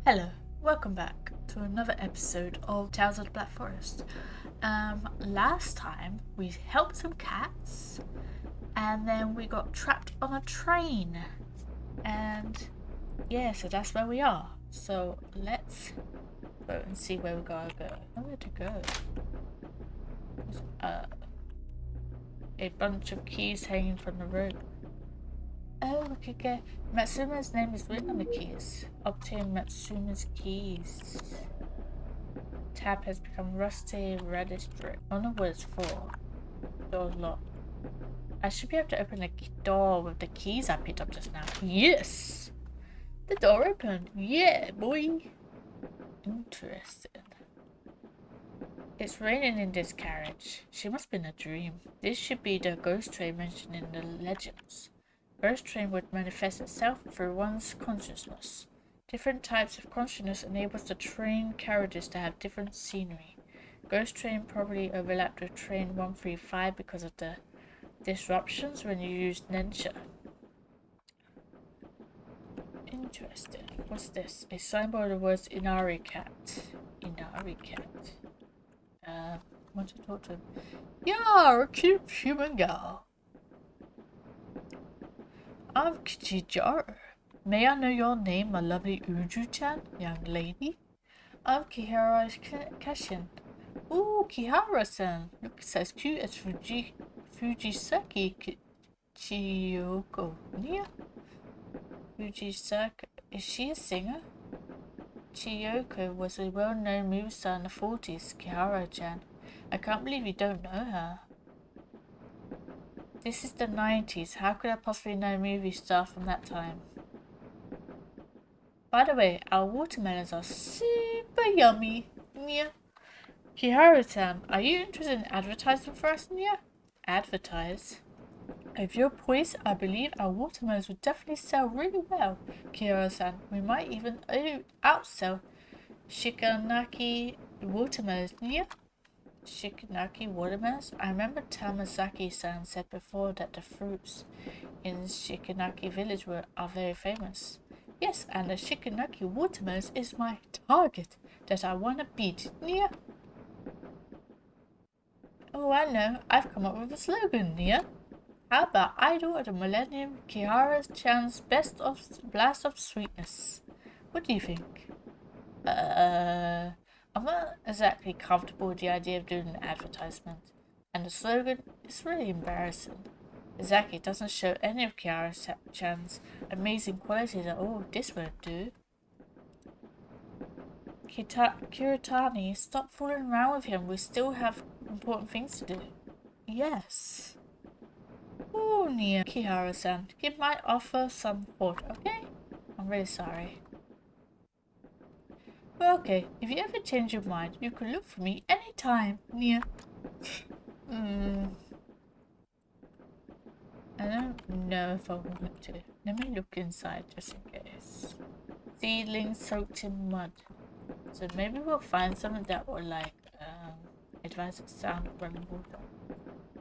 Hello, welcome back to another episode of Tales of the Black Forest. Last time we helped some cats and then we got trapped on a train. And yeah, so that's where we are. So let's go and see where we gotta go. Nowhere to go. There's, a bunch of keys hanging from the rope. Oh, we could get Matsuma's name is written on the keys. Obtain Matsuma's keys. Tab has become rusty, reddish brick. I don't know what it's for. Door's locked. I should be able to open the door with the keys I picked up just now. Yes! The door opened. Yeah, boy. Interesting. It's raining in this carriage. She must be in a dream. This should be the ghost train mentioned in the legends. Ghost train would manifest itself through one's consciousness. Different types of consciousness enables the train carriages to have different scenery. Ghost train probably overlapped with train 135 because of the disruptions when you used Nensha. Interesting. What's this? A signboard of the words Inari cat. Inari cat. Want to talk to him. You're a cute human girl. I'm Kichijar. May I know your name, my lovely Uju-chan, young lady? I'm Kihara Kashin. Ooh, Kihara-san. Looks as cute as Fujisaki Chiyoko. Nia? Fujisaki. Is she a singer? Chiyoko was a well-known movie star in the 40s, Kihara-chan. I can't believe you don't know her. This is the 90s. How could I possibly know movie star from that time? By the way, our watermelons are super yummy. Nia. Kiharu-san, are you interested in advertising for us, Nia? Advertise? If you're poised, I believe our watermelons would definitely sell really well. Kiharu-san, we might even outsell Shikanaki watermelons, Nia. Shikanaki watermelons? I remember Tamazaki-san said before that the fruits in Shikanaki village are very famous. Yes, and the Shikanaki watermelons is my target that I want to beat. Nia? Oh, I know. I've come up with a slogan, Nia. How about Idol of the Millennium, Kihara-chan's blast of sweetness? What do you think? I'm not exactly comfortable with the idea of doing an advertisement. And the slogan is really embarrassing. Exactly, it doesn't show any of Kihara-chan's amazing qualities at all. This won't do. Kiritani, stop fooling around with him. We still have important things to do. Yes. Oh, Nia. Kihara-san, give my offer some thought, okay? I'm really sorry. Well, okay, if you ever change your mind, you can look for me anytime, Nia. I don't know if I want to. Let me look inside just in case. Seedlings soaked in mud. So maybe we'll find something that will advise the sound of running water.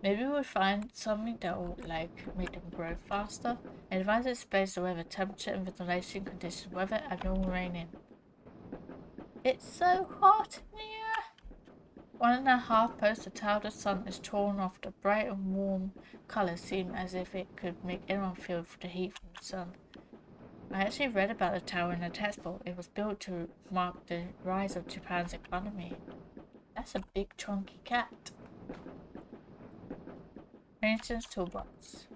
Maybe we'll find something that will make them grow faster. Advise it space the weather, temperature and ventilation conditions, weather abnormal raining. It's so hot, Nia. 1.5 posts of the sun is torn off. The bright and warm colours seem as if it could make anyone feel the heat from the sun. I actually read about the tower in a textbook. It was built to mark the rise of Japan's economy. That's a big chunky cat. Maintenance toolbox.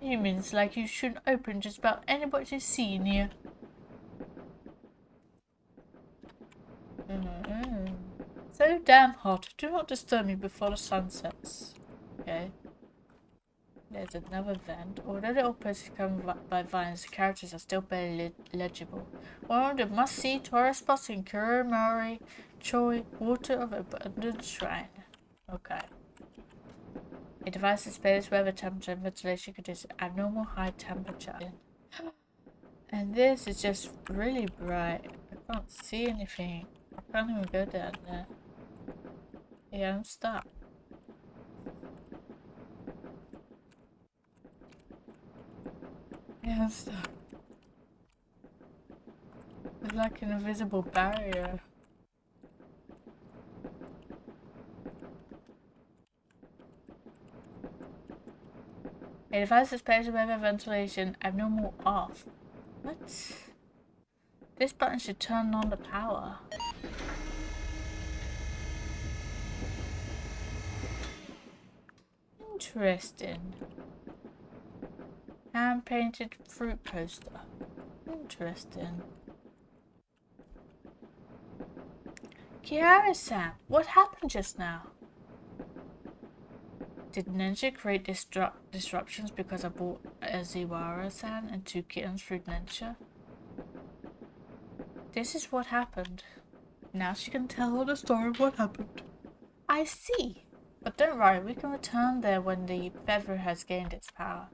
Humans like you shouldn't open just about anybody you see near. So damn hot. Do not disturb me before the sun sets. Okay. There's another vent. Although the old place is covered by vines, the characters are still barely legible. One of the must-see tourist spots in Kurimori Choi, Water of Abundance Shrine. Okay. A device displays weather temperature and ventilation conditions, abnormal high temperature. And this is just really bright. I can't see anything. I can't even go down there. Yeah, I'm stuck. Yeah, I'm stuck. like an invisible barrier. It devices space weather ventilation abnormal off. What? This button should turn on the power. Interesting. Hand painted fruit poster. Interesting. Kiara-san, what happened just now? Did Ninja create disruptions because I bought a Ziwara-san and 2 kittens through Ninja? This is what happened. Now she can tell her the story of what happened. I see. But don't worry, we can return there when the feather has gained its power.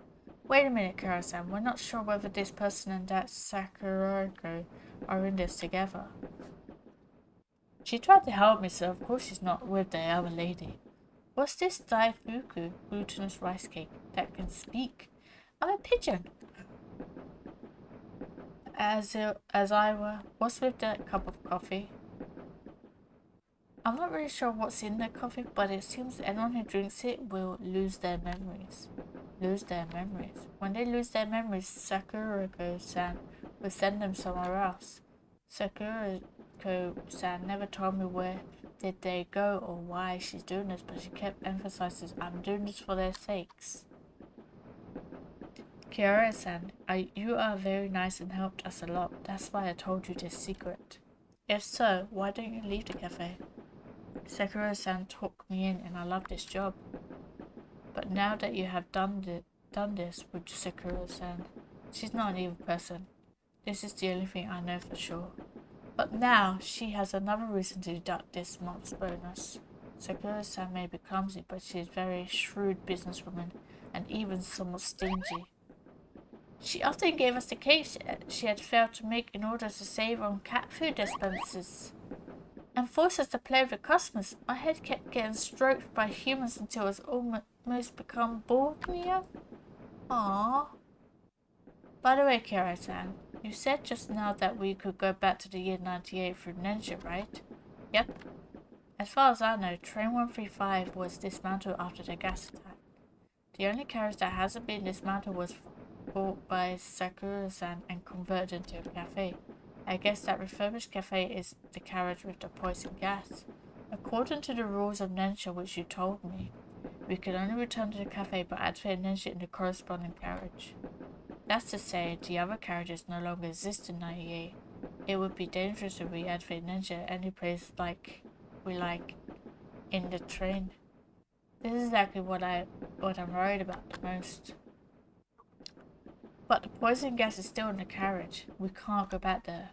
Wait a minute, Kara-san. We're not sure whether this person and that Sakurako are in this together. She tried to help me, so of course she's not with the other lady. What's this Daifuku glutinous rice cake that can speak? I'm a pigeon. As I were, what's with that cup of coffee? I'm not really sure what's in the coffee, but it seems anyone who drinks it will lose their memories. When they lose their memories, Sakurako-san will send them somewhere else. Sakurako-san never told me where did they go or why she's doing this, but she kept emphasizing, I'm doing this for their sakes. Kiara-san, you are very nice and helped us a lot. That's why I told you this secret. If so, why don't you leave the cafe? Sakura-san took me in and I love this job. But now that you have done this with Sakura-san, she's not an evil person. This is the only thing I know for sure. But now she has another reason to deduct this month's bonus. Sakura-san may be clumsy, but she is a very shrewd businesswoman and even somewhat stingy. She often gave us the cake she had failed to make in order to save on cat food dispensers. And forced us to play with the customers. My head kept getting stroked by humans until it was almost become bored-mia. Aww. By the way, Kira-san, you said just now that we could go back to the year 98 through Ninja, right? Yep. As far as I know, Train 135 was dismantled after the gas attack. The only carriage that hasn't been dismantled was bought by Sakura-san and converted into a cafe. I guess that refurbished cafe is the carriage with the poison gas. According to the rules of Ninja which you told me, we could only return to the cafe by activating Ninja in the corresponding carriage. That's to say, the other carriages no longer exist in 98. It would be dangerous to reactivate Ninja at any place we like in the train. This is exactly what I'm worried about the most. But the poison gas is still in the carriage. We can't go back there.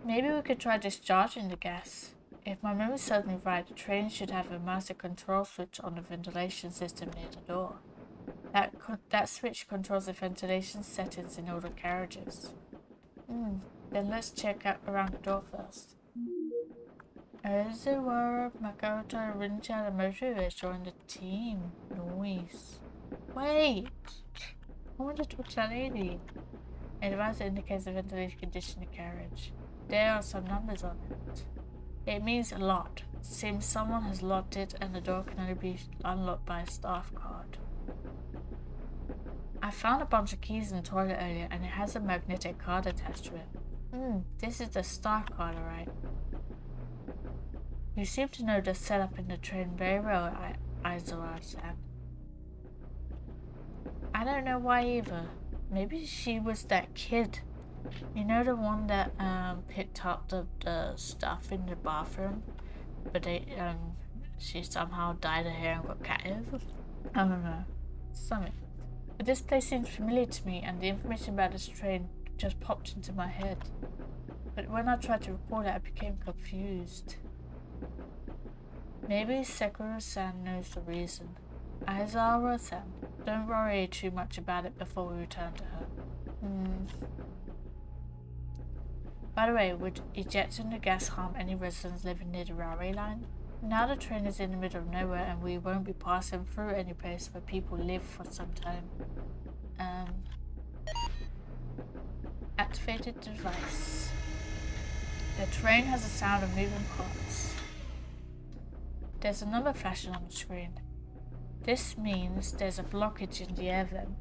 Maybe we could try discharging the gas. If my memory serves me right, the train should have a master control switch on the ventilation system near the door. That switch controls the ventilation settings in all the carriages. Then let's check out around the door first. Ozuwara, Makoto, Rincha, and Moto has joined the team. Nice. Wait! I want to talk to that lady. A device that indicates the ventilation condition of the carriage. There are some numbers on it. It means a lot. It seems someone has locked it and the door can only be unlocked by a staff card. I found a bunch of keys in the toilet earlier and it has a magnetic card attached to it. This is the staff card, alright. You seem to know the setup in the train very well, Aizawa-san. I don't know why either. Maybe she was that kid. You know, the one that picked up the stuff in the bathroom, but she somehow dyed her hair and got cat ears? I don't know. Something. But this place seems familiar to me and the information about this train just popped into my head. But when I tried to report it, I became confused. Maybe Sakura-san knows the reason. Aizawa-san, don't worry too much about it before we return to her. By the way, would ejecting the gas harm any residents living near the railway line? Now the train is in the middle of nowhere and we won't be passing through any place where people live for some time. Activated device. The train has a sound of moving parts. There's a number flashing on the screen. This means there's a blockage in the air vent.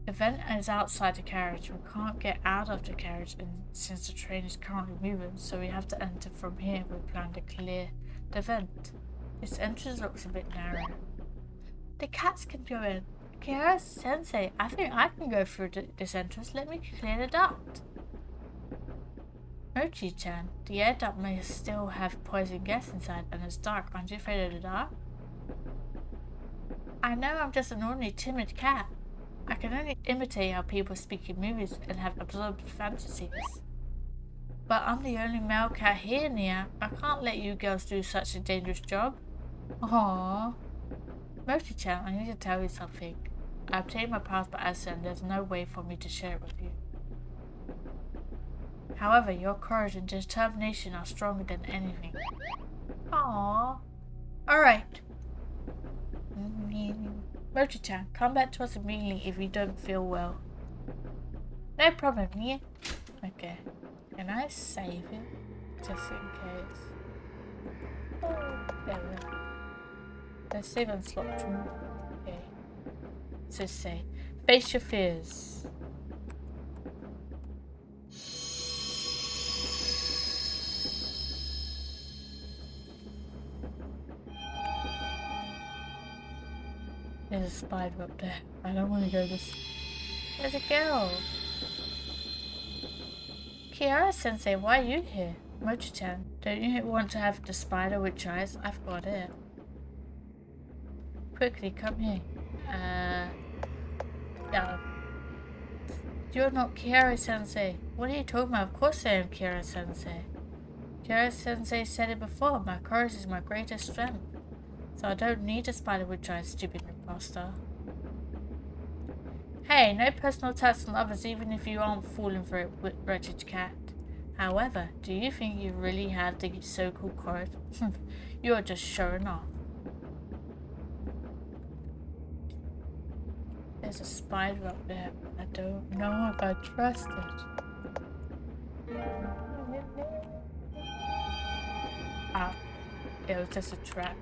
The vent is outside the carriage. We can't get out of the carriage since the train is currently moving, so we have to enter from here. We plan to clear the vent. This entrance looks a bit narrow. The cats can go in. Kiara-sensei, I think I can go through this entrance. Let me clear the duct. Mochi-chan, the air duct may still have poison gas inside and it's dark. Aren't you afraid of the dark? I know I'm just an ordinary timid cat. I can only imitate how people speak in movies and have absorbed fantasies. But I'm the only male cat here, Nia. I can't let you girls do such a dangerous job. Aww. Mochi-chan, I need to tell you something. I obtained my powers by accident and there's no way for me to share it with you. However, your courage and determination are stronger than anything. Aww. Alright. Mochi-chan, come back to us immediately if you don't feel well. No problem, Nia. Okay. Can I save it? Just in case. Oh, there we go. Let's save on slot 2. Okay. So say, face your fears. There's a spider up there. I don't want to go this. There's a girl. Kiara-sensei, why are you here? Mochi-chan, don't you want to have the spider with eyes? I've got it. Quickly, come here. Yeah. You're not Kiara-sensei. What are you talking about? Of course I am Kiara-sensei. Kiara-sensei said it before. My courage is my greatest strength. So I don't need a spider with eyes, stupid imposter. Hey, no personal attacks on others even if you aren't falling for it, wretched cat. However, do you think you really have the so-called courage? You're just showing off. There's a spider up there, but I don't know if I trust it. Ah, it was just a trap.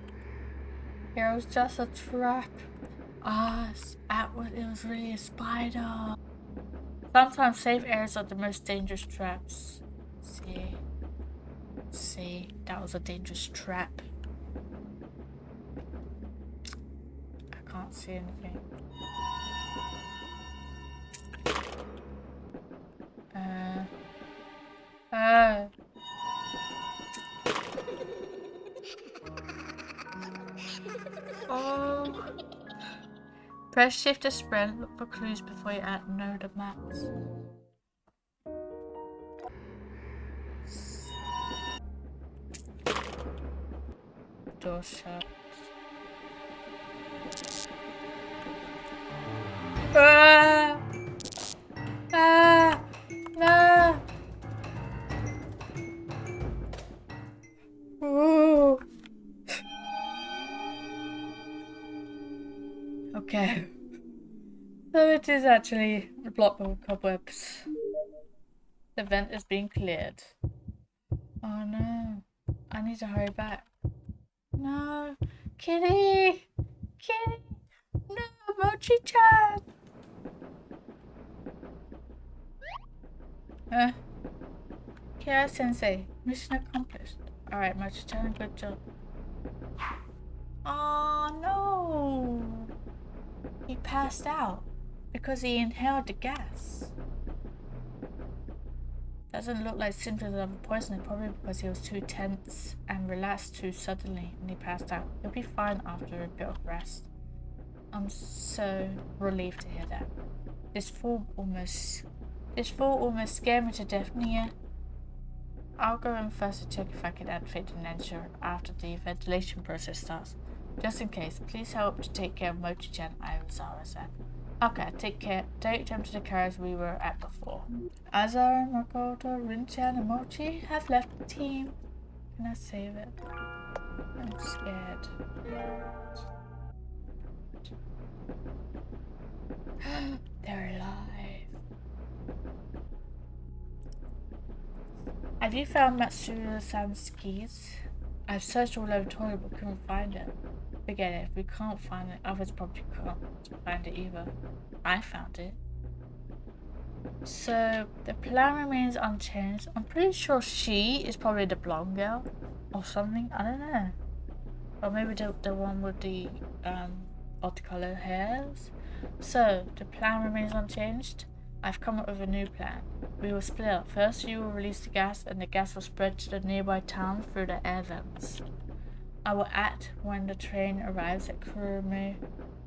It was just a trap. Ah, it was really a spider. Sometimes safe areas are the most dangerous traps. See, that was a dangerous trap. I can't see anything. Oh. Press shift to sprint. Look for clues before you know the maps. Door shut. Ah! Ah! No! Ooh. Okay. So it is actually blocked with cobwebs. The vent is being cleared. Oh no. I need to hurry back. No. Kitty! Kitty! No, Mochi-chan! Kiara-sensei, mission accomplished. Alright, Mochi-chan, good job. Oh no! He passed out because he inhaled the gas. Doesn't look like symptoms of poisoning, probably because he was too tense and relaxed too suddenly and he passed out. He'll be fine after a bit of rest. I'm so relieved to hear that. This fall almost scared me to death, Nia. I'll go in first to check if I can activate the ensure after the ventilation process starts. Just in case, please help to take care of Mochi-chan and Aizawa-san. Okay, take them to the carriage we were at before. Azara, Makoto, Rin-chan and Mochi have left the team. Can I save it? I'm scared. They're alive. Have you found Matsuda-san's keys? I've searched all over the toilet but couldn't find it. Forget it. If we can't find it, others probably can't find it either. I found it. So, the plan remains unchanged. I'm pretty sure she is probably the blonde girl. Or something. I don't know. Or maybe the one with the odd colored hairs. So, the plan remains unchanged. I've come up with a new plan. We will split up. First you will release the gas and the gas will spread to the nearby town through the air vents. I will act when the train arrives at Kurume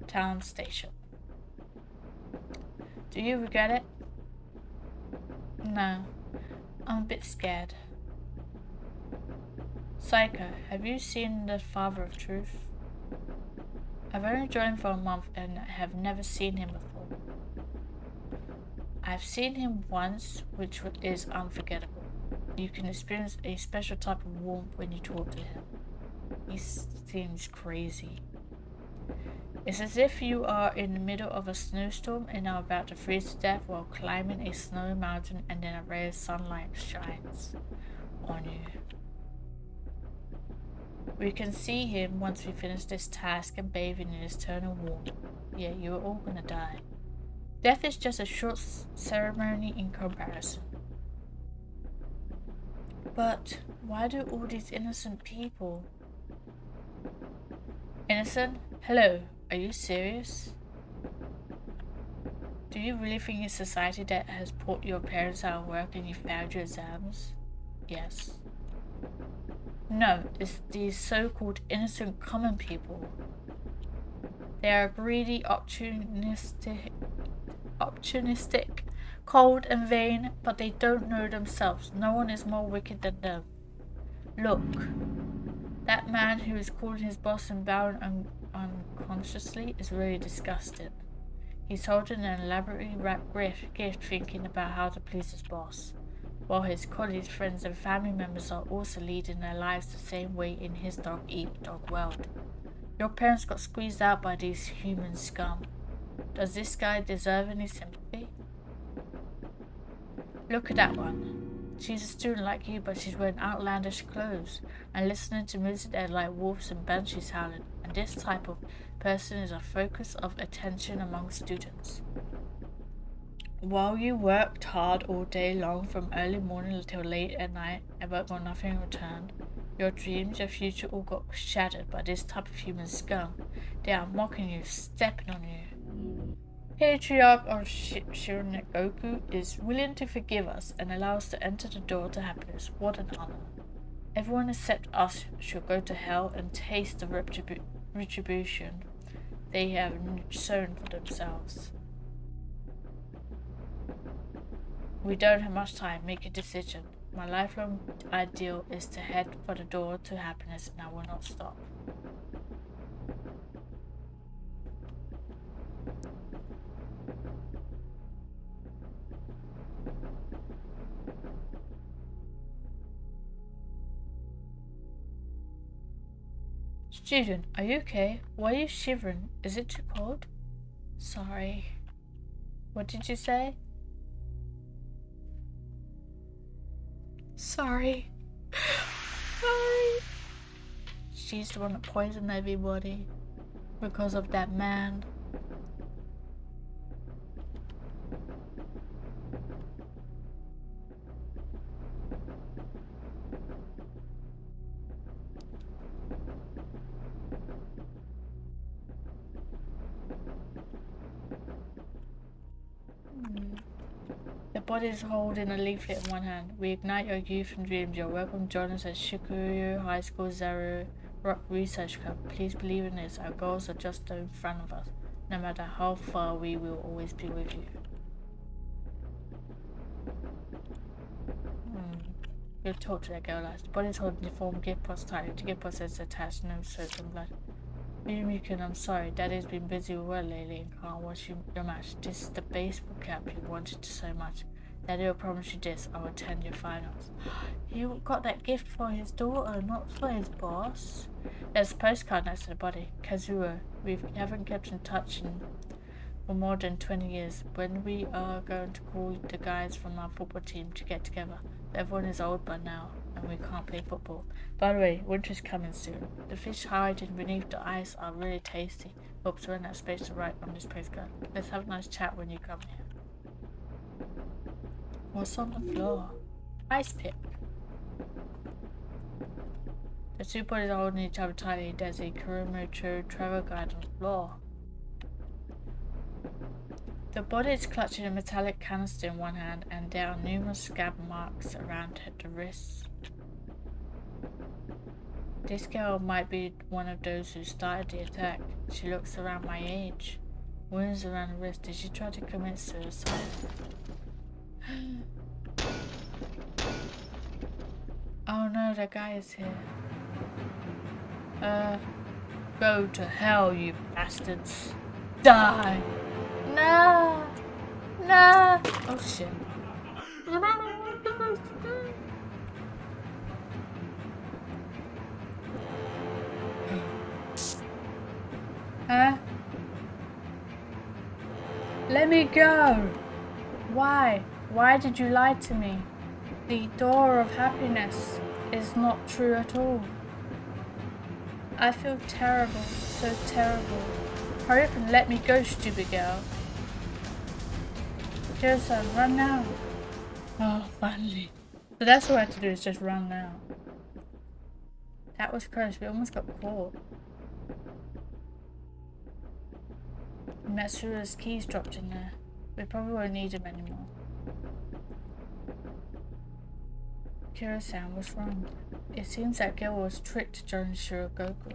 Town Station. Do you regret it? No. I'm a bit scared. Psycho, have you seen the Father of Truth? I've only joined for a month and have never seen him before. I've seen him once, which is unforgettable. You can experience a special type of warmth when you talk to him. He seems crazy. It's as if you are in the middle of a snowstorm and are about to freeze to death while climbing a snowy mountain and then a ray of sunlight shines on you. We can see him once we finish this task and bathing in his eternal warmth. Yeah, you are all gonna die. Death is just a short ceremony in comparison. But why do all these innocent people? Innocent? Hello, are you serious? Do you really think it's society that has put your parents out of work and you failed your exams? Yes. No, it's these so-called innocent common people. They are greedy, opportunistic, cold and vain, but they don't know themselves. No one is more wicked than them. Look, that man who is calling his boss and bowing unconsciously is really disgusting. He's holding an elaborately wrapped gift thinking about how to please his boss, while his colleagues, friends and family members are also leading their lives the same way in his dog-eat-dog world. Your parents got squeezed out by these human scum. Does this guy deserve any sympathy? Look at that one. She's a student like you, but she's wearing outlandish clothes and listening to music that like wolves and banshees howling, and this type of person is a focus of attention among students. While you worked hard all day long from early morning until late at night and but got nothing in return, your dreams, your future all got shattered by this type of human scum. They are mocking you, stepping on you. Patriarch of Shiranagoku is willing to forgive us and allow us to enter the door to happiness. What an honor. Everyone except us shall go to hell and taste the retribution they have sown for themselves. We don't have much time. Make a decision. My lifelong ideal is to head for the door to happiness, and I will not stop. Student, are you okay? Why are you shivering? Is it too cold? Sorry. What did you say? Sorry. Sorry. She's the one that poisoned everybody because of that man. The body is holding a leaflet in one hand. We ignite your youth and dreams. You're welcome to join us at Shikuyu High School Zero Rock Research Club. Please believe in this. Our goals are just in front of us. No matter how far, we will always be with you. You'll talk to that girl last. The body is holding the form gift post tightly. The gift post is attached, no soap and blood. Miyukin, I'm sorry. Daddy's been busy with work lately and can't watch your match. This is the baseball cap you wanted so much. Daddy will promise you this. I will attend your finals. He got that gift for his daughter, not for his boss. There's a postcard next to the body. Kazuo, we haven't kept in touch in for more than 20 years. When we are going to call the guys from our football team to get together? Everyone is old by now, and we can't play football. By the way, winter's coming soon. The fish hiding beneath the ice are really tasty. Hope to run out of space to write on this postcard. Let's have a nice chat when you come here. What's on the floor? Ice pick. The two bodies are holding each other tightly. There's a Kurumocho travel guide on the floor. The body is clutching a metallic canister in one hand, and there are numerous scab marks around the wrists. This girl might be one of those who started the attack. She looks around my age. Wounds around the wrist. Did she try to commit suicide? Oh no, that guy is here. Go to hell, you bastards. Die! No! No! Oh shit. Huh? Let me go! Why? Why did you lie to me? The door of happiness is not true at all. I feel terrible, so terrible. Hurry up and let me go, stupid girl. Kira-san, run now. Oh, finally. So that's all I had to do is just run now. That was close, we almost got caught. Matsuda's keys dropped in there. We probably won't need them anymore. Kira-san, what's wrong? It seems that girl was tricked to join Shiragoku.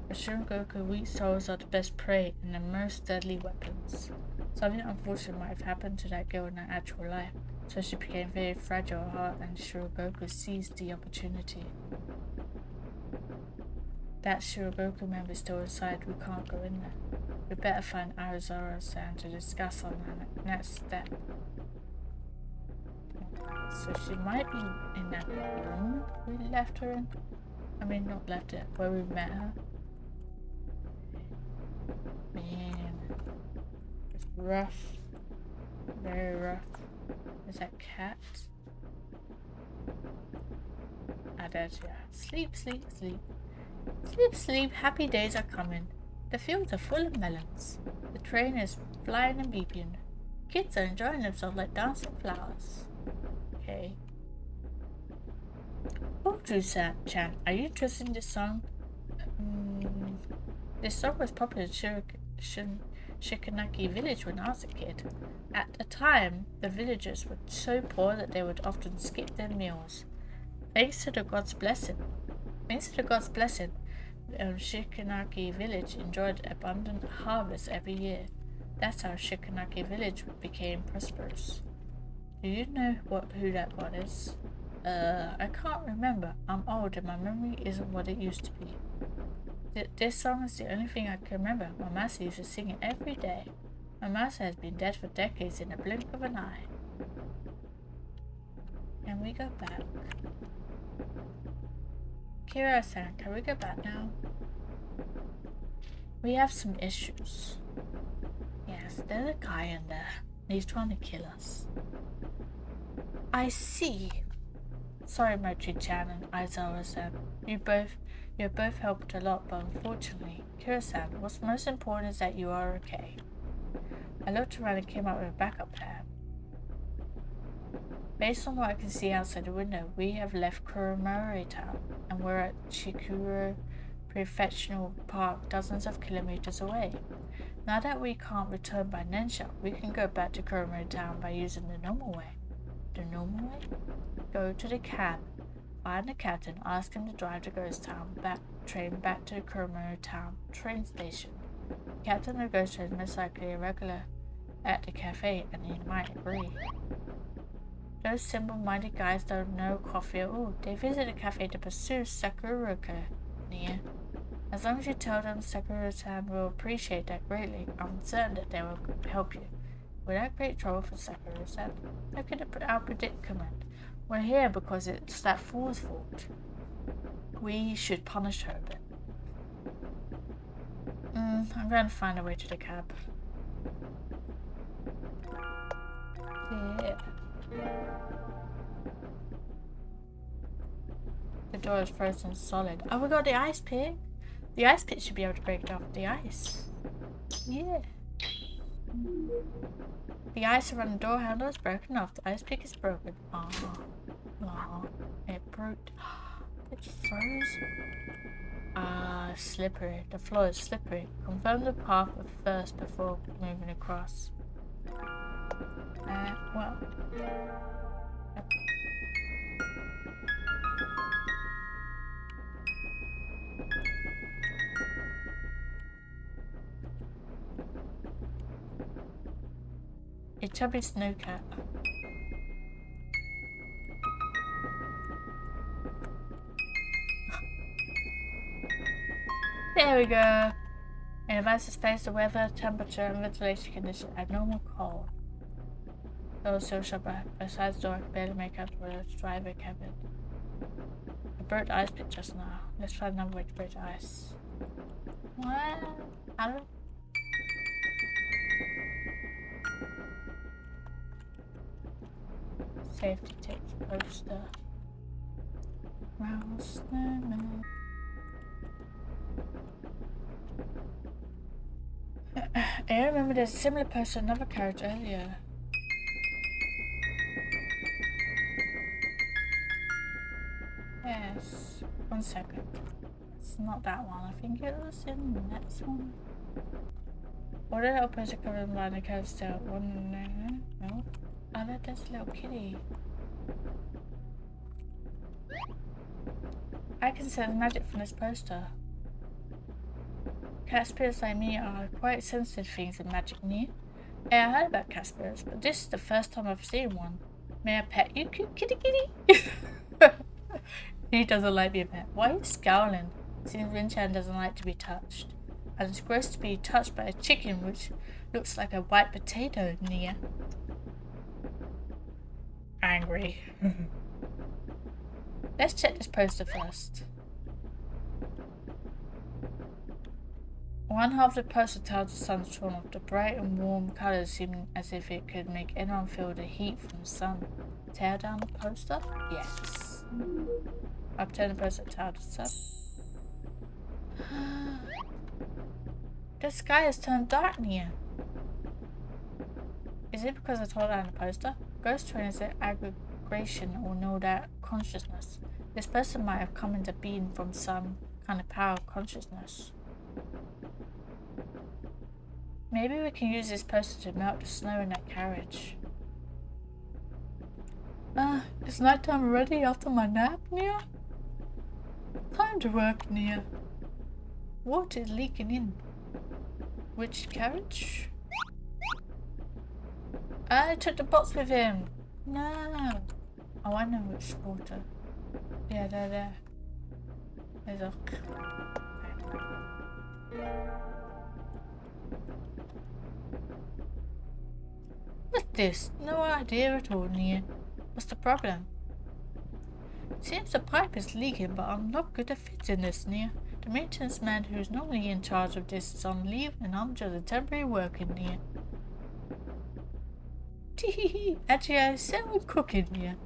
For Shiragoku, weak souls are the best prey and the most deadly weapons. Something unfortunate might have happened to that girl in her actual life, so she became very fragile at heart and Shiragoku seized the opportunity. That Shiragoku member is still inside, we can't go in there. We better find Arizara-san to discuss on the next step. So she might be in that room we left her in. I mean, not left it, where we met her. Man, it's rough. Very rough. Is that cat? Ah, there's yeah. Sleep, sleep, sleep. Sleep, sleep. Happy days are coming. The fields are full of melons. The train is flying and beeping. Kids are enjoying themselves like dancing flowers. Okay. Boju-chan, are you interested in this song? This song was popular in Shikanaki village when I was a kid. At the time, the villagers were so poor that they would often skip their meals. Thanks to the god's blessing, Shikanaki village enjoyed abundant harvest every year. That's how Shikanaki village became prosperous. Do you know who that god is? I can't remember. I'm old and my memory isn't what it used to be. This song is the only thing I can remember. My master used to sing it every day. My master has been dead for decades in the blink of an eye. Can we go back? Kira-san, can we go back now? We have some issues. Yes, there's a guy in there. He's trying to kill us. I see. Sorry, Mochi-chan and Aizawa-san. You both helped a lot, but unfortunately, Kira-san, what's most important is that you are okay. I looked around and came up with a backup plan. Based on what I can see outside the window, we have left Kuromori Town, and we're at Chikuro Prefectural Park, dozens of kilometers away. Now that we can't return by Nensha, we can go back to Kuromori Town by using the normal way. The normal way? Go to the cab, find the captain, ask him to drive the ghost town train back to the Kuromori Town train station. The captain of the ghost train is most likely a regular at the cafe, and he might agree. Those simple-minded guys don't know coffee at all. They visit a cafe to pursue Sakuruka near. As long as you tell them, Sakura-san will appreciate that greatly. I'm certain that they will help you. Without great trouble for Sakura-san. Look at our predicament. We're here because it's that fool's fault. We should punish her a bit. I'm going to find a way to the cab. door is frozen solid. Oh, we got the ice pick. The ice pick should be able to break it off the ice. Yeah. The ice around the door handle is broken off. The ice pick is broken. It broke. It froze. Slippery. The floor is slippery. Confirm the path first before moving across. Well. A chubby snowcat. There we go. In advance of space, the weather, temperature, and ventilation conditions are normal cold. Also, besides door, I can barely make out the driver cabin. I broke the ice pick just now. Let's find another way to break the ice. What? I don't. Safety tips poster. Round snowman. I remember there's a similar poster in another carriage earlier. Yes. 1 second. It's not that one. I think it was in the next one. Order the opposite covered line the carriage still. No. Oh, that's a little kitty. I can sense magic from this poster. Cat spirits like me are quite sensitive things in magic near. Yeah, I heard about cat spirits, but this is the first time I've seen one. May I pet you, kitty? He doesn't like being pet. Why are you scowling? Seems Rinchan doesn't like to be touched. And it's gross to be touched by a chicken which looks like a white potato, Nia. Angry. Let's check this poster first. One half of the poster tells the sun's torn off. The bright and warm colours seem as if it could make anyone feel the heat from the sun. Tear down the poster? Yes. Upturn the poster, tear the sun. The sky has turned dark near. Is it because I told down the poster? Ghost train is an aggregation or no doubt consciousness. This person might have come into being from some kind of power of consciousness. Maybe we can use this poster to melt the snow in that carriage. It's nighttime already after my nap, Nia? Time to work, Nia. Water is leaking in. Which carriage? I took the box with him. No. Oh, I know which water. Yeah, there. There's a... What's this? No idea at all, Nia. What's the problem? Seems the pipe is leaking, but I'm not good at fixing this, Nia. The maintenance man who's normally in charge of this is on leave, and I'm just a temporary worker, Nia. Teehee. Actually, I sell cooking, Nia.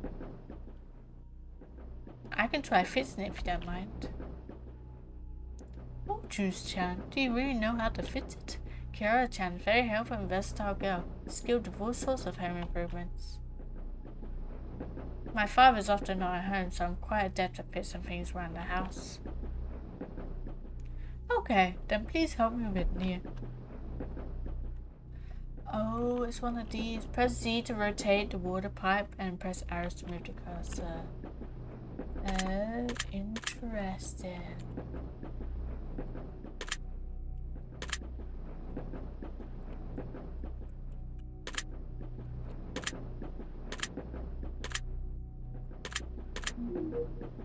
I can try fixing it if you don't mind. Oh, Juice-chan, do you really know how to fix it? Kiara-chan, very helpful and versatile girl, skilled with all sorts of home improvements. My father's often not at home, so I'm quite adept at fixing things around the house. Okay, then please help me with it, Nia. Oh, it's one of these. Press Z to rotate the water pipe and press arrows to move the cursor. Oh, interesting.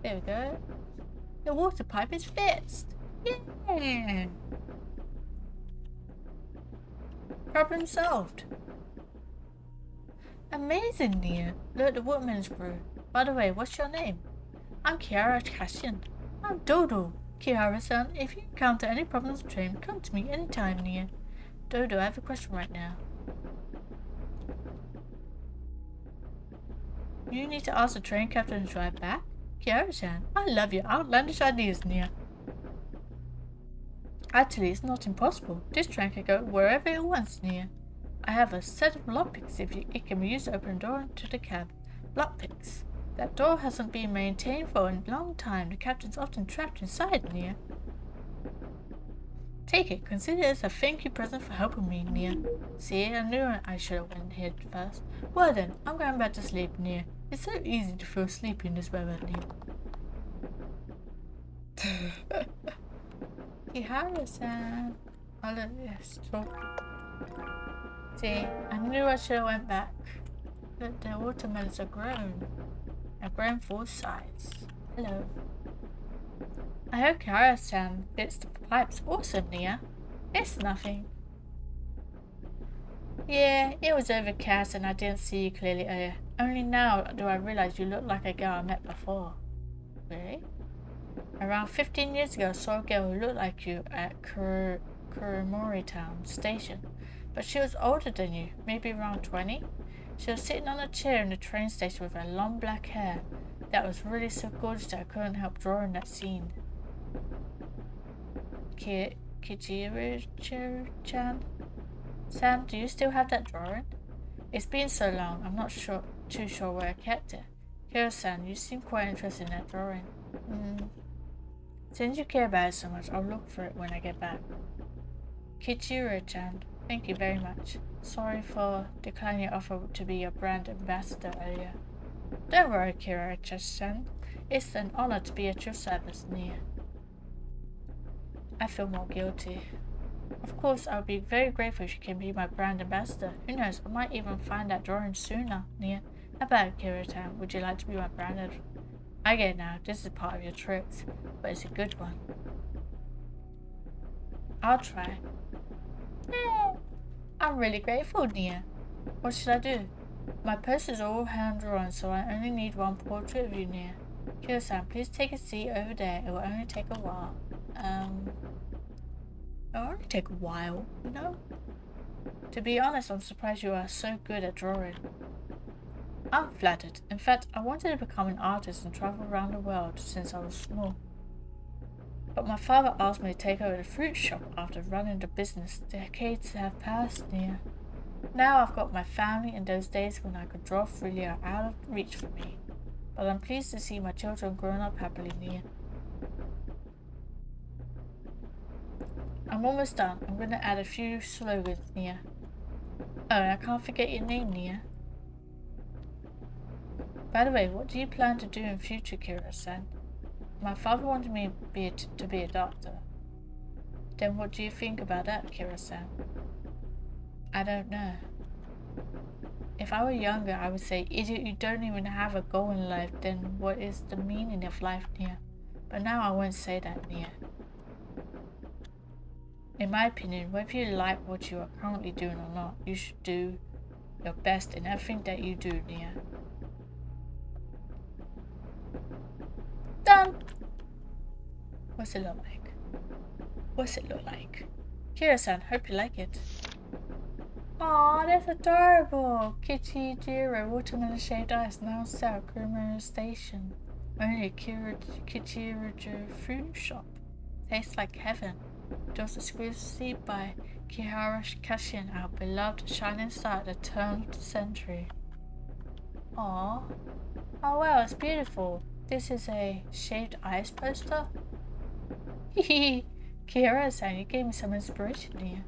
There we go. The water pipe is fixed. Yeah. Problem solved. Amazing, Nia. Look, the watermelon's grew. By the way, what's your name? I'm Kiara Cashian. I'm Dodo. Kiara-san, if you encounter any problems with the train, come to me anytime, Nia. Dodo, I have a question right now. You need to ask the train captain to drive back? Kiara-chan, I love your outlandish ideas, Nia. Actually, it's not impossible. This train can go wherever it wants, Nia. I have a set of lockpicks it can be used to open a door into the cab. Lockpicks. That door hasn't been maintained for a long time. The captain's often trapped inside, Nia. Take it. Consider it as a thank you present for helping me, Nia. See, I knew I should have went here first. Well then, I'm going back to sleep, Nia. It's so easy to feel sleepy in this weather, Nia. Kihara-san. Oh look, yes, talk. See, I knew I should have went back. Look, the watermelons are grown. They're grown full size. Hello. I hope Kihara-san fits the pipes. Awesome, Nia. It's nothing. Yeah, it was overcast and I didn't see you clearly earlier. Only now do I realize you look like a girl I met before. Really? Around 15 years ago, I saw a girl who looked like you at Kurimori Town Station. But she was older than you, maybe around 20. She was sitting on a chair in the train station with her long black hair. That was really so gorgeous that I couldn't help drawing that scene. Kichiro-chan? Sam, do you still have that drawing? It's been so long, I'm not too sure where I kept it. Kiro-san, you seem quite interested in that drawing. Since you care about it so much, I'll look for it when I get back. Kichiro-chan, thank you very much. Sorry for declining your offer to be your brand ambassador earlier. Don't worry, Kiro-chan. It's an honor to be at your service, Nia. I feel more guilty. Of course, I would be very grateful if you can be my brand ambassador. Who knows, I might even find that drawing sooner, Nia. How about Kiro-chan? Would you like to be my brand? I get it now. This is part of your tricks, but it's a good one. I'll try. I'm really grateful, Nia. What should I do? My posters are all hand-drawn, so I only need one portrait of you, Nia. Kiro-san, please take a seat over there. It will only take a while. It'll only take a while, you know? To be honest, I'm surprised you are so good at drawing. I'm flattered. In fact, I wanted to become an artist and travel around the world since I was small. But my father asked me to take over the fruit shop after running the business. Decades have passed, Nia. Now I've got my family, and those days when I could draw freely are out of reach for me. But I'm pleased to see my children growing up happily, Nia. I'm almost done. I'm going to add a few slogans, Nia. Oh, and I can't forget your name, Nia. By the way, what do you plan to do in future, Kiro-san? My father wanted me to be a doctor. Then what do you think about that, Kiro-san? I don't know. If I were younger, I would say, idiot, you don't even have a goal in life, then what is the meaning of life, Nia? But now I won't say that, Nia. In my opinion, whether you like what you are currently doing or not, you should do your best in everything that you do, Nia. Done! What's it look like? What's it look like? Kira-san, hope you like it. Aw, that's adorable! Kichijiro watermelon shaped ice now sell at Kurimori Station. Only a Kichijiro fruit shop. Tastes like heaven. Just exclusively by Kihara Kashin, our beloved shining star at the turn of the century. Aww. Oh wow, it's beautiful. This is a shaved ice poster? Hehe. Kihara-san, you gave me some inspiration here.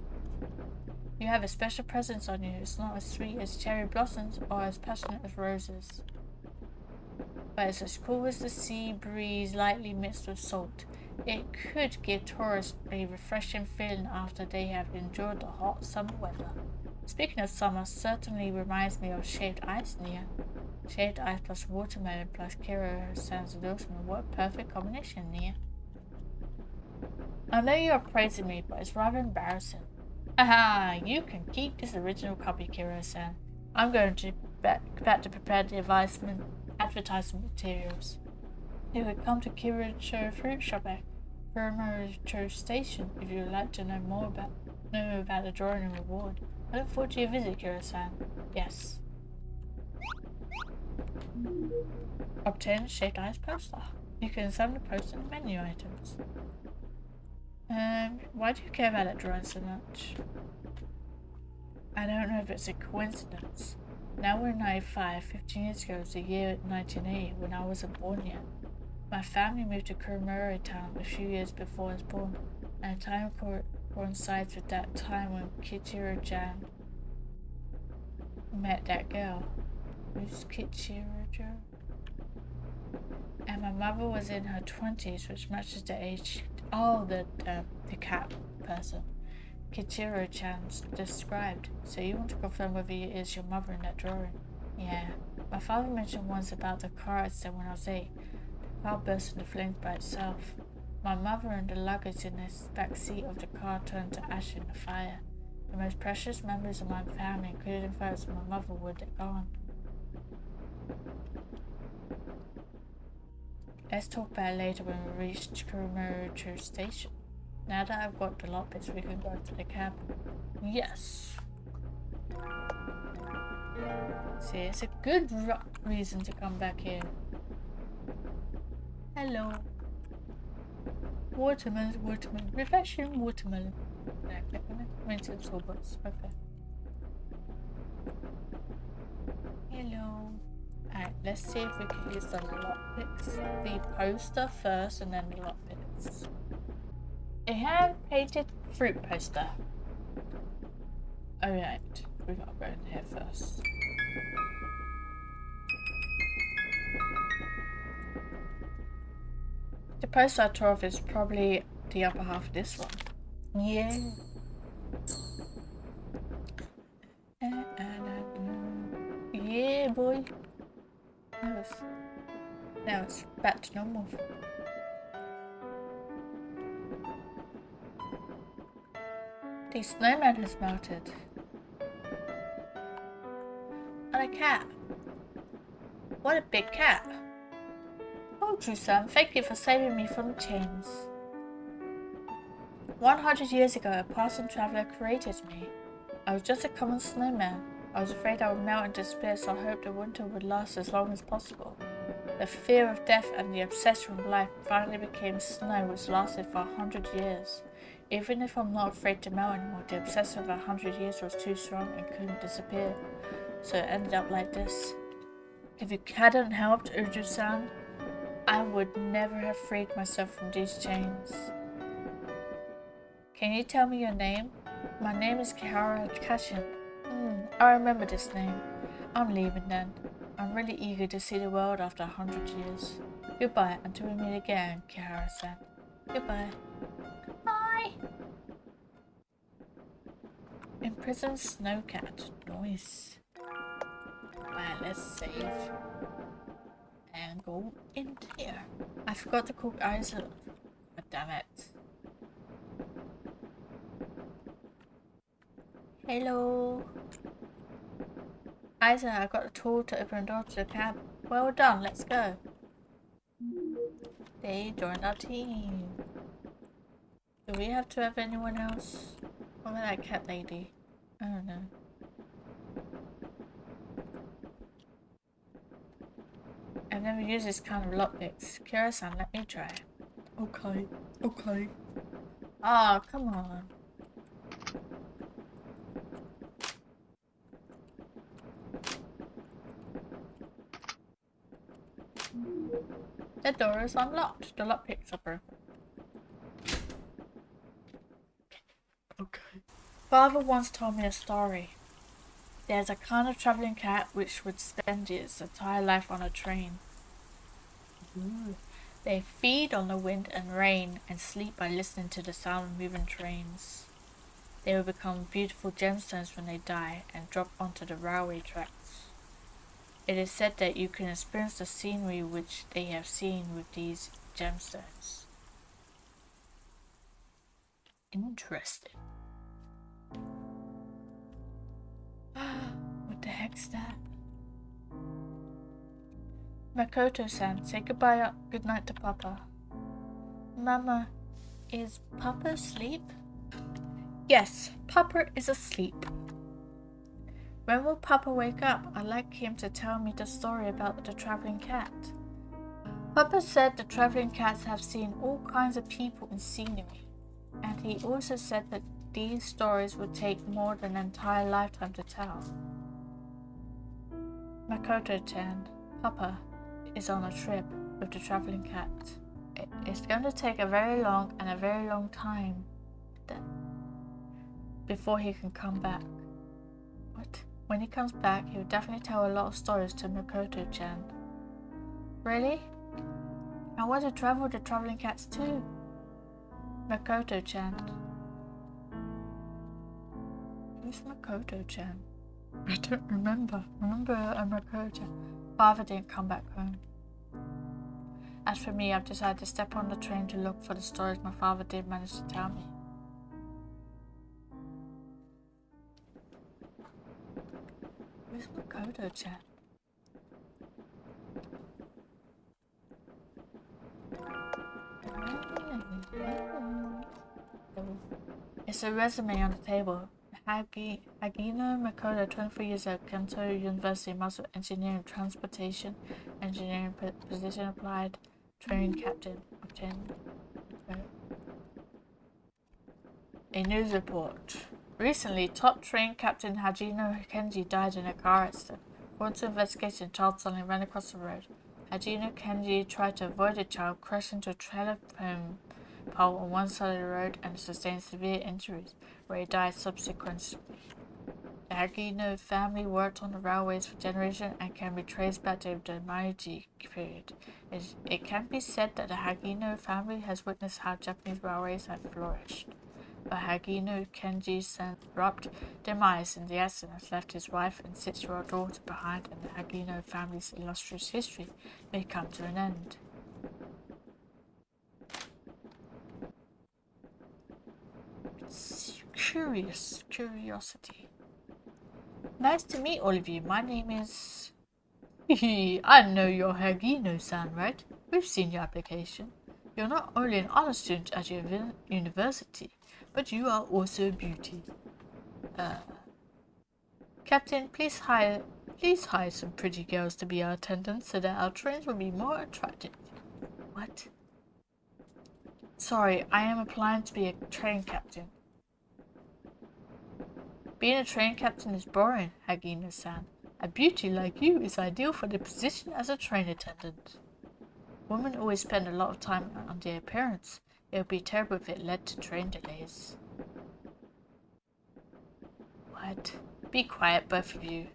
You have a special presence on you. It's not as sweet as cherry blossoms or as passionate as roses. But it's as cool as the sea breeze lightly mixed with salt. It could give tourists a refreshing feeling after they have enjoyed the hot summer weather. Speaking of summer, certainly reminds me of shaved ice, Nia. Shaved ice plus watermelon plus Kiro-san's endorsement. What a perfect combination, Nia. I know you are praising me, but it's rather embarrassing. Aha! You can keep this original copy, Kiro-san. I'm going to back to prepare the advertisement materials. You could come to Kiricho Fruit Shop at Kurimori Station if you would like to know more about the drawing and reward. I look forward to your visit, Kiro-san. Yes. Obtain a shaped ice poster. You can examine the poster and menu items. Why do you care about that drawing so much? I don't know if it's a coincidence. Now we're 95. 15 years ago was the year 1980 when I wasn't born yet. My family moved to Kurumuri town a few years before I was born, and the time coincides with that time when Kichiro-chan met that girl. Who's Kichiro-chan? And my mother was in her 20s, which matches the age. Oh, the cat person Kichiro-chan's described. So you want to confirm whether it is your mother in that drawing? Yeah. My father mentioned once about the car accident when I was 8. The car burst into flames by itself. My mother and the luggage in the back seat of the car turned to ash in the fire. The most precious memories of my family, including photos of my mother, were gone. Let's talk about it later when we reach Kurumuri station. Now that I've got the lockpicks, we can go to the cab. Yes! See, it's a good reason to come back here. Hello. Watermelon, refreshing watermelon. Went into Rooodworks. Okay. Hello. Alright, let's see if we can use the lockpicks. The poster first and then the lockpicks. A hand-painted fruit poster. Alright, we gotta go in here first. The poster I tore off is probably the upper half of this one. Yeah. Yeah, boy. Now it's back to normal. The snowman has melted. And a cat. What a big cat. Oh, true son, thank you for saving me from the chains. 100 years ago, a passing traveler created me. I was just a common snowman. I was afraid I would melt in despair, so I hoped the winter would last as long as possible. The fear of death and the obsession with life finally became snow, which lasted for 100 years. Even if I'm not afraid to melt anymore, the obsession of 100 years was too strong and couldn't disappear. So it ended up like this. If you hadn't helped Uju-san, I would never have freed myself from these chains. Can you tell me your name? My name is Kihara Kashin. I remember this name. I'm leaving then. I'm really eager to see the world after 100 years. Goodbye until we meet again, Kihara-san. Goodbye. Bye. Imprisoned snowcat. Nice. Right, let's save. And go in here. I forgot to cook Isa. Oh, damn it. Hello. Isa, I got the tool to open the door to the cab. Well done, let's go. They joined our team. Do we have to have anyone else? What about that cat lady? I don't know. I've never used this kind of lockpicks. Kira-san, let me try. Okay, okay. Ah, oh, come on. The door is unlocked. The lockpicks are broken. Okay. Father once told me a story. There's a kind of traveling cat which would spend its entire life on a train. They feed on the wind and rain and sleep by listening to the sound of moving trains. They will become beautiful gemstones when they die and drop onto the railway tracks. It is said that you can experience the scenery which they have seen with these gemstones. Interesting. What the heck's that? Makoto-san, say goodbye, good night to Papa. Mama, is Papa asleep? Yes, Papa is asleep. When will Papa wake up? I'd like him to tell me the story about the traveling cat. Papa said the traveling cats have seen all kinds of people and scenery, and he also said that these stories would take more than an entire lifetime to tell. Makoto-chan, Papa is on a trip with the traveling cat. It's going to take a very long time before he can come back. What? When he comes back, he'll definitely tell a lot of stories to Makoto-chan. Really? I want to travel with the traveling cats too. Makoto-chan. Who's Makoto-chan? I don't remember. Remember Makoto-chan? Father didn't come back home. As for me, I've decided to step on the train to look for the stories my father did manage to tell me. Where's Makoto-chan? It's a resume on the table. Hagino Makoto, 23 years old, Kanto University, Master of Engineering, Transportation Engineering, position applied, train captain, obtained. A news report. Recently, top train captain Hajino Kenji died in a car accident. According to investigation, a child suddenly ran across the road. Hajino Kenji tried to avoid the child, crashed into a telephone pole on one side of the road and sustained severe injuries, where he died subsequently. The Hagino family worked on the railways for generations and can be traced back to the Meiji period. It can be said that the Hagino family has witnessed how Japanese railways have flourished. But Hagino Kenji's abrupt demise in the accident left his wife and 6-year-old daughter behind, and the Hagino family's illustrious history may come to an end. Curiosity. Nice to meet all of you. My name is... I know you're Hagino-san, right? We've seen your application. You're not only an honor student at your university, but you are also a beauty. Captain, please hire some pretty girls to be our attendants so that our trains will be more attractive. What? Sorry, I am applying to be a train captain. Being a train captain is boring, Hagino-san. A beauty like you is ideal for the position as a train attendant. Women always spend a lot of time on their appearance. It would be terrible if it led to train delays. What? Be quiet, both of you.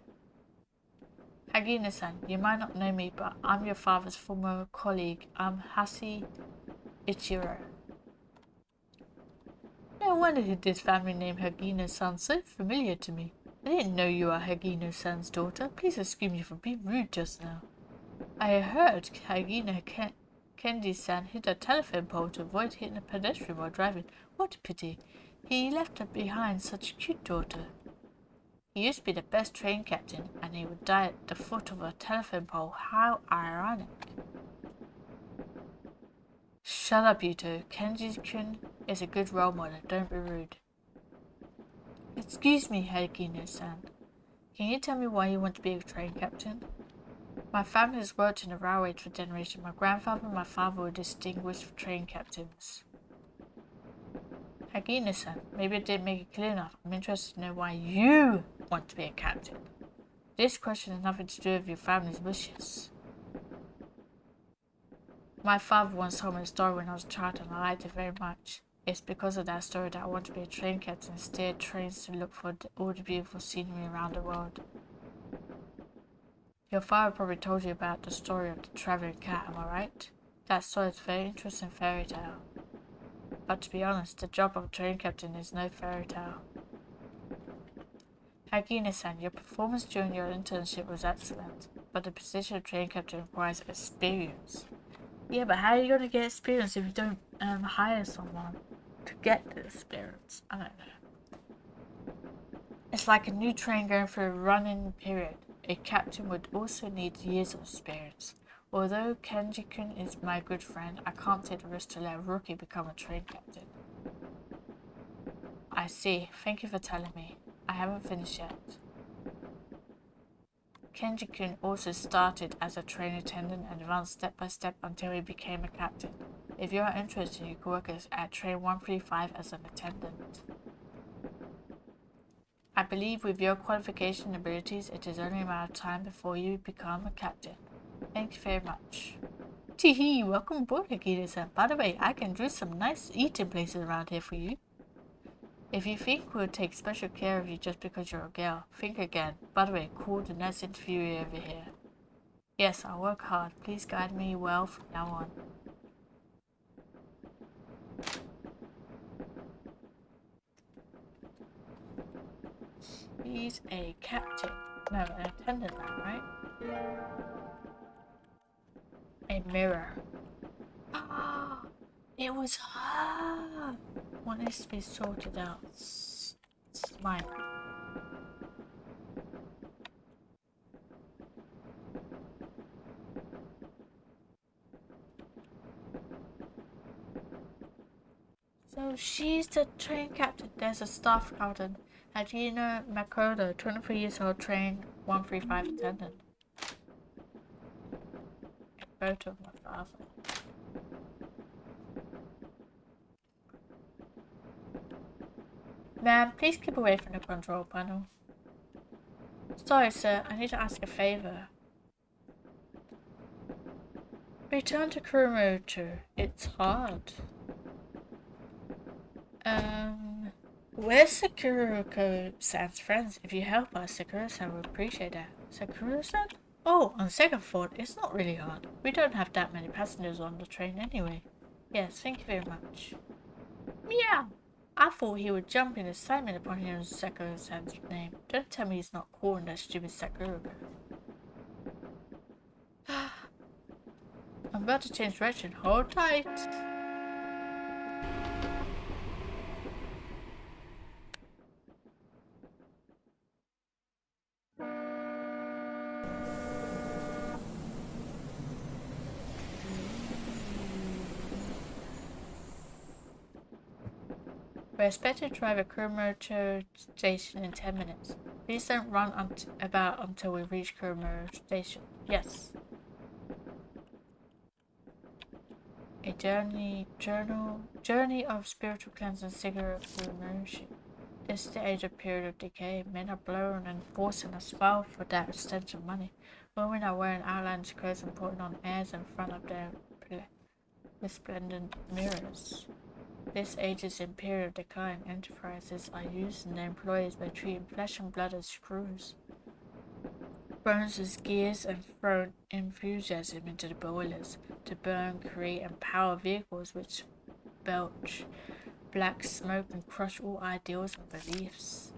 Hagino-san, you might not know me, but I'm your father's former colleague. I'm Hasi Ichiro. No wonder this family name Hagino sounds so familiar to me. I didn't know you are Hagino-san's daughter. Please excuse me for being rude just now. I heard Hagino Kenji-san hit a telephone pole to avoid hitting a pedestrian while driving. What a pity. He left behind such a cute daughter. He used to be the best train captain, and he would die at the foot of a telephone pole. How ironic. Shut up, Yuto. Kenji-kun is a good role model. Don't be rude. Excuse me, Hagino-san. Can you tell me why you want to be a train captain? My family has worked in the railways for generations. My grandfather and my father were distinguished train captains. Hagino-san, maybe I didn't make it clear enough. I'm interested to know why you want to be a captain. This question has nothing to do with your family's wishes. My father once told me a story when I was a child, and I liked it very much. It's because of that story that I want to be a train captain and steer trains to look for all the beautiful scenery around the world. Your father probably told you about the story of the traveling cat, am I right? That story is a very interesting fairy tale. But to be honest, the job of a train captain is no fairy tale. Hagino-san, your performance during your internship was excellent, but the position of train captain requires experience. Yeah, but how are you going to get experience if you don't hire someone to get the experience? I don't know. It's like a new train going through a running period. A captain would also need years of experience. Although Kenji-kun is my good friend, I can't take the risk to let a rookie become a train captain. I see. Thank you for telling me. I haven't finished yet. Kenji-kun also started as a train attendant and advanced step by step until he became a captain. If you are interested, you can work at train 135 as an attendant. I believe with your qualification and abilities, it is only a matter of time before you become a captain. Thank you very much. Teehee, welcome aboard, Akita-san. By the way, I can do some nice eating places around here for you. If you think we'll take special care of you just because you're a girl, think again. By the way, call the next interviewee over here. Yes, I'll work hard. Please guide me well from now on. He's a captain. No, an attendant now, right? A mirror. Ah, it was her. What needs to be sorted out? Smile. So she's the train captain. There's a staff captain. Hajino Makoto, 23 years old, train 135 attendant. A photo of my father. Ma'am, please keep away from the control panel. Sorry, sir. I need to ask a favor. Return to Kurumoto. It's hard. Where's Sakura-san's friends? If you help us, Sakura-san will appreciate that. Sakura-san? Oh, on second thought, it's not really hard. We don't have that many passengers on the train anyway. Yes, thank you very much. Meow! I thought he would jump in excitement upon hearing Sakura-san's name. Don't tell me he's not calling that stupid Sakura. I'm about to change direction. Hold tight. We're expected to arrive at Kurumoto Station in 10 minutes. Please don't run about until we reach Kurumoto Station. Yes. A journey of spiritual cleansing cigarette Kurumoto. This is the age of period of decay. Men are blown and forcing us foul for that extent of money. Women are wearing outlandish clothes and putting on airs in front of their resplendent mirrors. This age is in period of decline. Enterprises are using their employees by treating flesh and blood as screws. Burns as gears and thrown enthusiasm into the boilers to burn, create, and power vehicles which belch black smoke and crush all ideals and beliefs.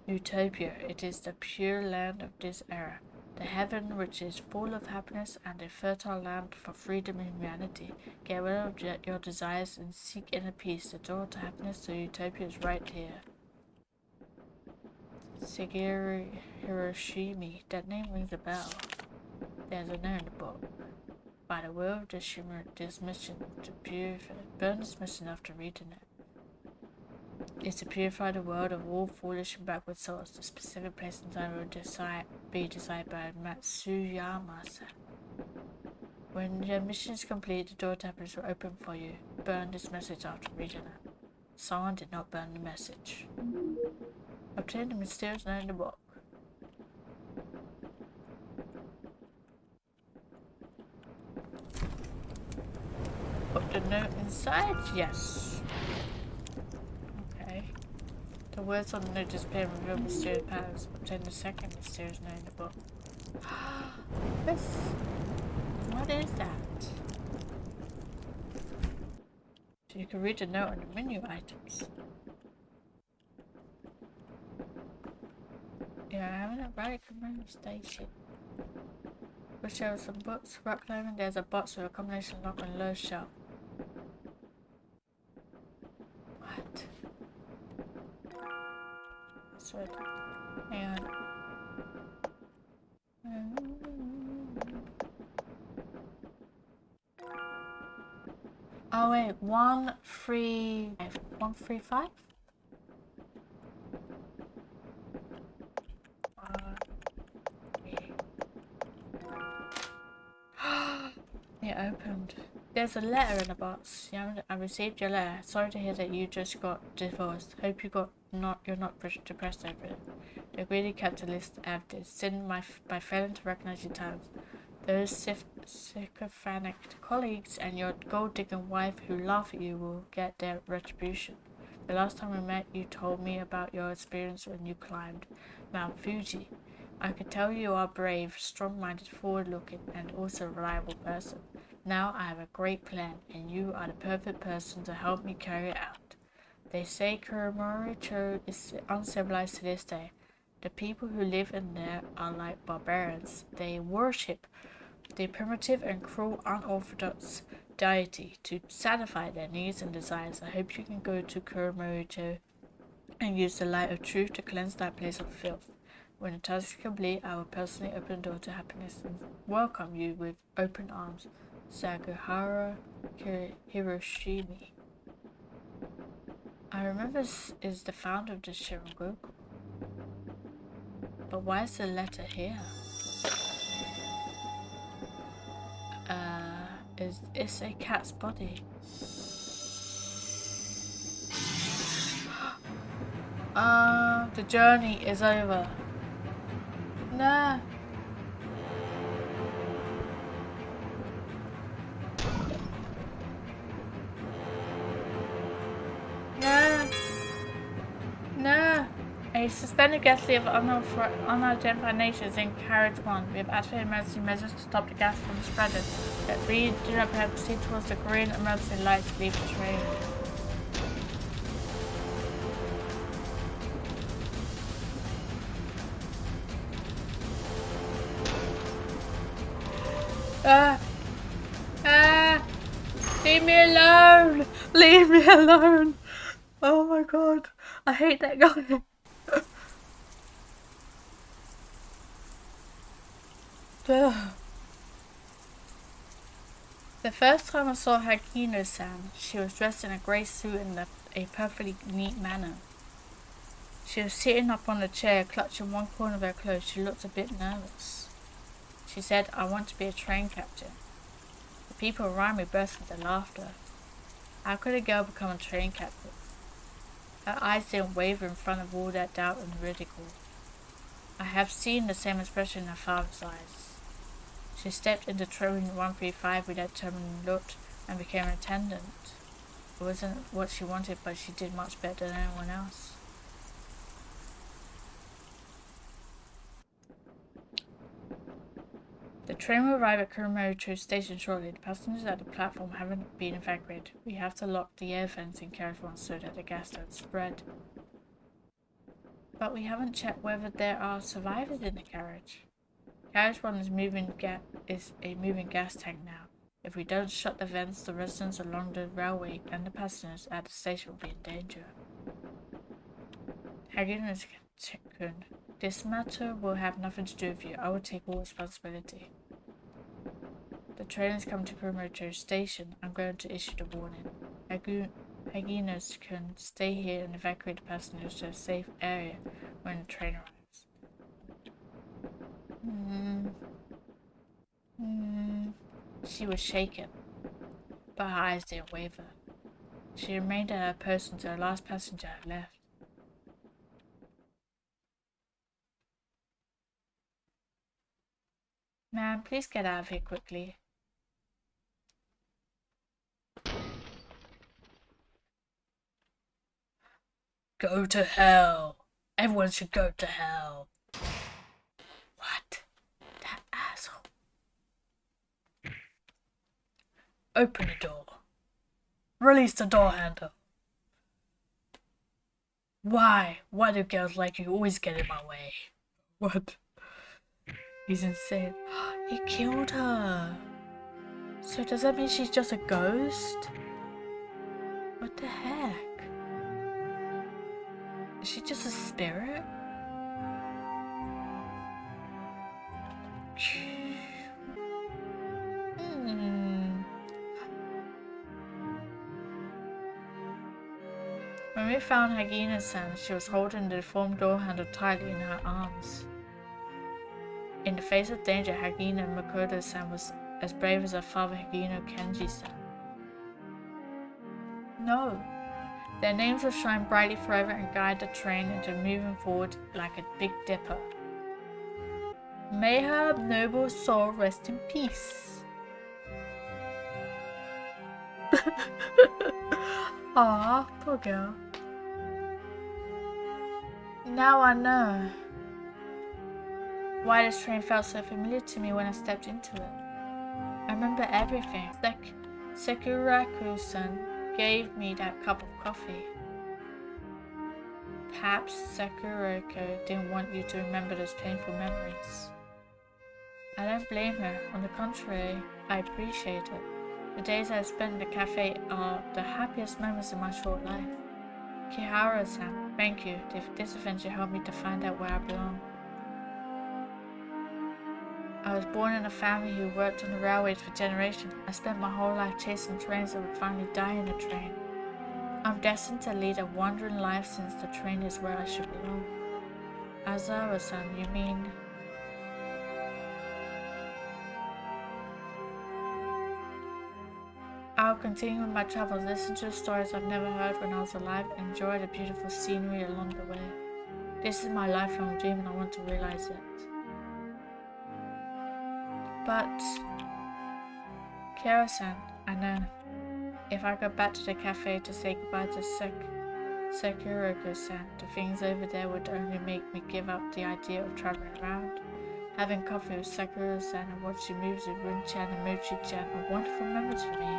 Utopia, it is the pure land of this era. The heaven which is full of happiness and a fertile land for freedom and humanity. Get rid of your desires and seek inner peace. The door to happiness to utopia is right here. Shigeru Hiroshima. That name rings a bell. There's a note in the book. By the will of this mission to purify. Burn this mission after reading it. Is to purify the world of all foolish and backward souls. The specific place and time will be decided by Matsuyama-san. When your mission is complete, the door to happiness will open for you. Burn this message after reading it. Someone did not burn the message. Obtain the mysterious note in the book. Put the note inside? Yes. Okay. The words on the note display and reveal mysterious powers. Obtain the second mysterious note in the book. What is that? So you can read the note on the menu items. Yeah, I haven't arrived at the station. We'll show some books. Rock climbing, there's a box with a combination lock on low shelf. What? Password. Hang on. Oh wait, 135? 135? it opened. There's a letter in the box. I received your letter. Sorry to hear that you just got divorced. Hope you're not depressed over it. The greedy capitalist actors sin by failing to recognize your talents. Those sycophantic colleagues and your gold-digging wife who laugh at you will get their retribution. The last time we met, you told me about your experience when you climbed Mount Fuji. I could tell you are a brave, strong-minded, forward-looking, and also reliable person. Now I have a great plan, and you are the perfect person to help me carry it out. They say Kuramoricho is uncivilized to this day. The people who live in there are like barbarians. They worship the primitive and cruel unorthodox deity to satisfy their needs and desires. I hope you can go to Kuramoricho and use the light of truth to cleanse that place of filth. When the task is complete, I will personally open the door to happiness and welcome you with open arms. Sakuhara Hiroshimi. I remember this is the founder of the Shingoku. But why is the letter here? It's a cat's body. The journey is over. Nah. Nah. A suspended gas leak of unidentified nations in Carriage 1. We have activated emergency measures to stop the gas from spreading. But we do not proceed towards the green emergency lights to leave the train. Leave me alone! Leave me alone! Oh my god, I hate that guy. The first time I saw Hagino-san, she was dressed in a grey suit in a perfectly neat manner. She was sitting up on a chair, clutching one corner of her clothes. She looked a bit nervous. She said, "I want to be a train captain." The people around me burst into laughter. How could a girl become a train captain? Her eyes didn't waver in front of all that doubt and ridicule. I have seen the same expression in her father's eyes. She stepped into train 135 with that determined look and became an attendant. It wasn't what she wanted, but she did much better than anyone else. The train will arrive at Kuramoricho station shortly. The passengers at the platform haven't been evacuated. We have to lock the air vents in carriage 1 so that the gas don't spread. But we haven't checked whether there are survivors in the carriage. Carriage 1 is a moving gas tank now. If we don't shut the vents, the residents along the railway and the passengers at the station will be in danger. Hagino-kun, this matter will have nothing to do with you. I will take all responsibility. The train has come to Kuramoricho station. I'm going to issue the warning. Hagino-kun, stay here and evacuate the passengers to a safe area when the train arrives. She was shaken, but her eyes didn't waver. She remained at her post until the last passenger had left. "Ma'am, please get out of here quickly." "Go to hell. Everyone should go to hell." What? That asshole. "Open the door. Release the door handle." Why do girls like you always get in my way?" What? He's insane. He killed her. So does that mean she's just a ghost? What the heck? Is she just a spirit? When we found Hagino-san, she was holding the deformed door handle tightly in her arms. In the face of danger, Hagino Makoto-san was as brave as her father Higino Kenji-san. No. Their names will shine brightly forever and guide the train into moving forward like a Big Dipper. May her noble soul rest in peace. Aw, poor girl. Now I know why this train felt so familiar to me when I stepped into it. I remember everything. Sekuraku-san gave me that cup of coffee. Perhaps Sekuraku didn't want you to remember those painful memories. I don't blame her. On the contrary, I appreciate it. The days I spent in the cafe are the happiest moments in my short life. Kihara-san, thank you. This adventure helped me to find out where I belong. I was born in a family who worked on the railways for generations. I spent my whole life chasing trains that would finally die in a train. I'm destined to lead a wandering life since the train is where I should belong. Aizawa-san, you mean... I'll continue with my travels, listen to the stories I've never heard when I was alive, and enjoy the beautiful scenery along the way. This is my lifelong dream and I want to realize it. But... Kira-san, I know. If I go back to the cafe to say goodbye to Sekuraku-san, the things over there would only make me give up the idea of traveling around. Having coffee with Sakura-san and watching movies with Run-chan and Mochi-chan are wonderful memories for me.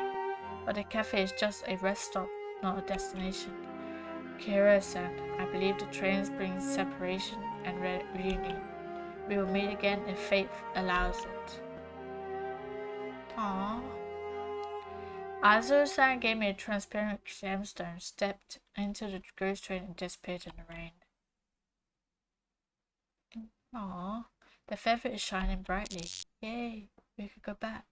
But the cafe is just a rest stop, not a destination. Kira-san, I believe the trains bring separation and reunion. We will meet again if fate allows it. Aww. Aizawa-san gave me a transparent gemstone, stepped into the ghost train and disappeared in the rain. Aww. The feather is shining brightly. Yay, we could go back.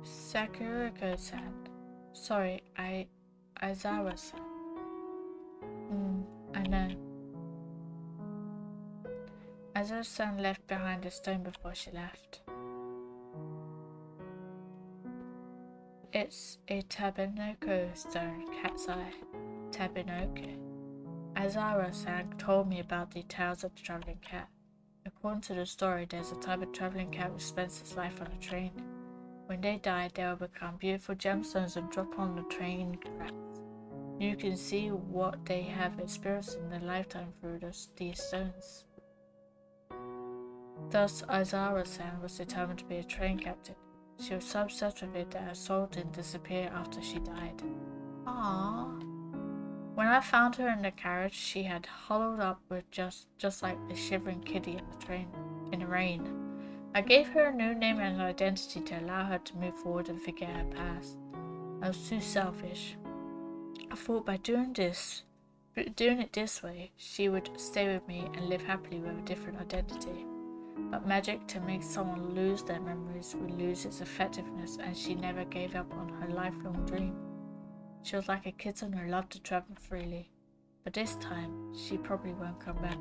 Sakura-san. Sorry, Aizawa-san. I know. Aizawa-san left behind a stone before she left. It's a Tabinoko stone, cat's eye. Tabinoko. Aizawa-san told me about the tales of the traveling cat. According to the story, there's a type of traveling cat which spends its life on a train. When they die, they will become beautiful gemstones and drop on the train tracks. You can see what they have experienced in their lifetime through these stones. Thus, Aizawa-san was determined to be a train captain. She was so obsessed with it that her soul didn't disappear after she died. Aww. When I found her in the carriage, she had hollowed up with just like a shivering kitty in the rain. I gave her a new name and identity to allow her to move forward and forget her past. I was too selfish. I thought by doing it this way, she would stay with me and live happily with a different identity. But magic to make someone lose their memories would lose its effectiveness, and she never gave up on her lifelong dream. She was like a kitten who loved to travel freely, but this time she probably won't come back.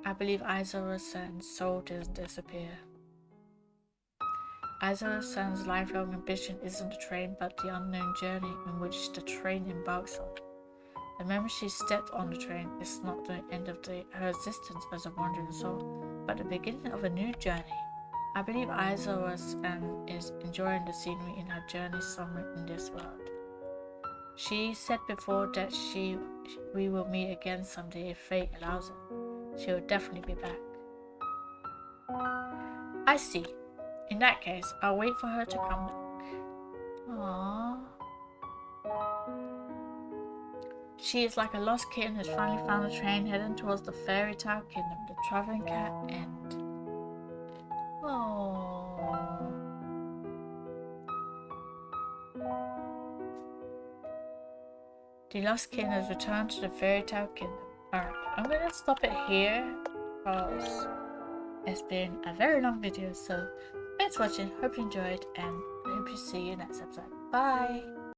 I believe Aizawa-san's soul doesn't disappear. Aizawa-san's lifelong ambition isn't the train but the unknown journey in which the train embarks on. The moment she stepped on the train is not the end of her existence as a wandering soul, but the beginning of a new journey. I believe Aizawa-san is enjoying the scenery in her journey somewhere in this world. She said before that we will meet again someday if fate allows it. She will definitely be back. I see. In that case, I'll wait for her to come back. Aww. She is like a lost kitten who's finally found a train heading towards the fairy tale kingdom, the traveling cat end. Oh. The lost kitten has returned to the fairy tale kingdom. Alright, I'm gonna stop it here because it's been a very long video, so thanks for watching, hope you enjoyed, and I hope you see you next episode. Bye!